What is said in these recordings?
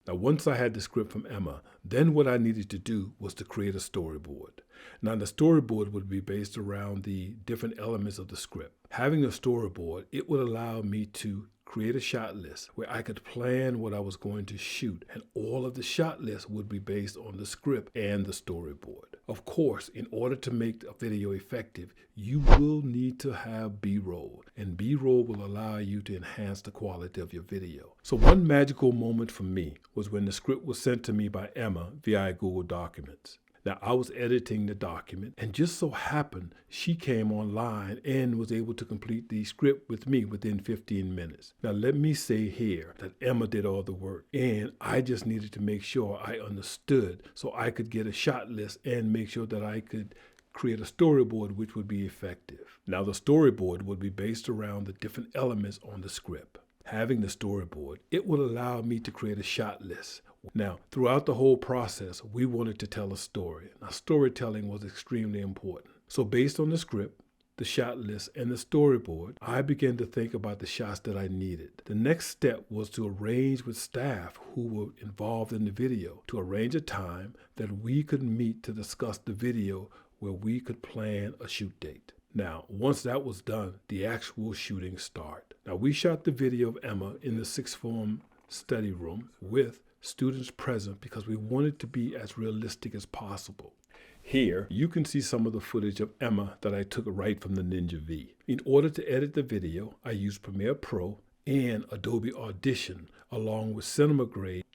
Now, once I had the script from Emma, then what I needed to do was to create a storyboard. Now, the storyboard would be based around the different elements of the script. Having a storyboard, it would allow me to create a shot list where I could plan what I was going to shoot, and all of the shot lists would be based on the script and the storyboard. Of course, in order to make a video effective, you will need to have B-roll, and B-roll will allow you to enhance the quality of your video. So one magical moment for me was when the script was sent to me by Emma via Google Documents. Now, I was editing the document, and just so happened she came online and was able to complete the script with me within 15 minutes. Now, let me say here that Emma did all the work, and I just needed to make sure I understood so I could get a shot list and make sure that I could create a storyboard which would be effective. Now, the storyboard would be based around the different elements on the script. Having the storyboard, it would allow me to create a shot list. Now, throughout the whole process, we wanted to tell a story. Now, storytelling was extremely important. So based on the script, the shot list, and the storyboard, I began to think about the shots that I needed. The next step was to arrange with staff who were involved in the video to arrange a time that we could meet to discuss the video where we could plan a shoot date. Now, once that was done, the actual shooting started. Now, we shot the video of Emma in the sixth form study room with students present because we wanted to be as realistic as possible. Here, you can see some of the footage of Emma that I took right from the Ninja V. In order to edit the video, I used Premiere Pro and Adobe Audition along with Cinema Grade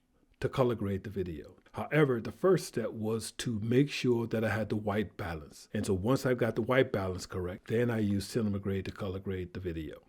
to color grade the video. However, the first step was to make sure that I had the white balance. And so once I got the white balance correct, then I used Cinema Grade to color grade the video.